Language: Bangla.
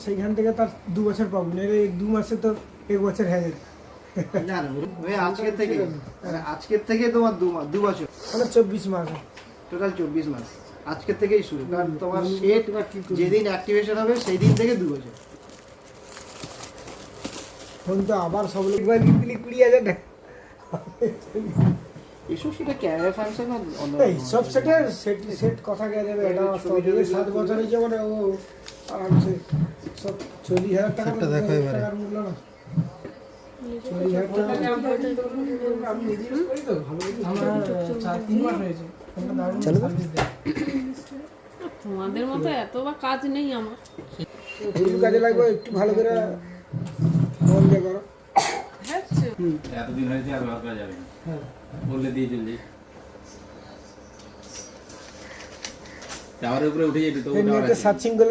সেইখান থেকে তার 2 বছর পাবো না, এই 2 মাসে তো 1 বছর হয়ে যাবে। না না ওই আজকের থেকে তোমার 2 বছর মানে 24 মাস, টোটাল 24 মাস আজকের থেকেই শুরু। কারণ তোমার সেট যেদিন অ্যাক্টিভেশন হবে সেই দিন থেকে 2 বছর। ফোন তো আবার সব লোক ভাই লিখলি 20,000 টাকা। এসব সেটা ক্যামেরা ফাংশন এই সব সেট কথা কে যাবে, এটা 7 বছর হয়েছে মানে ও আরামসে সব 40,000 টাকা দেখো এবারে টাকার মূল্য না। 40,000 টাকা আমি নিজে ইউজ করি তো ভালো, আমার 4-3 মাস হয়েছে। চলো তোমাদের মতো এত বা কাজ নেই আমার, একটু কাজে লাগবে, একটু ভালো করে মন দিয়ে করো। এতদিন হয়েছে আর ব্যবহার করা যাবে না, বললে দিয়ে চলে যাই। টাওয়ারের উপরে উঠে যেত তো সার্চিং করে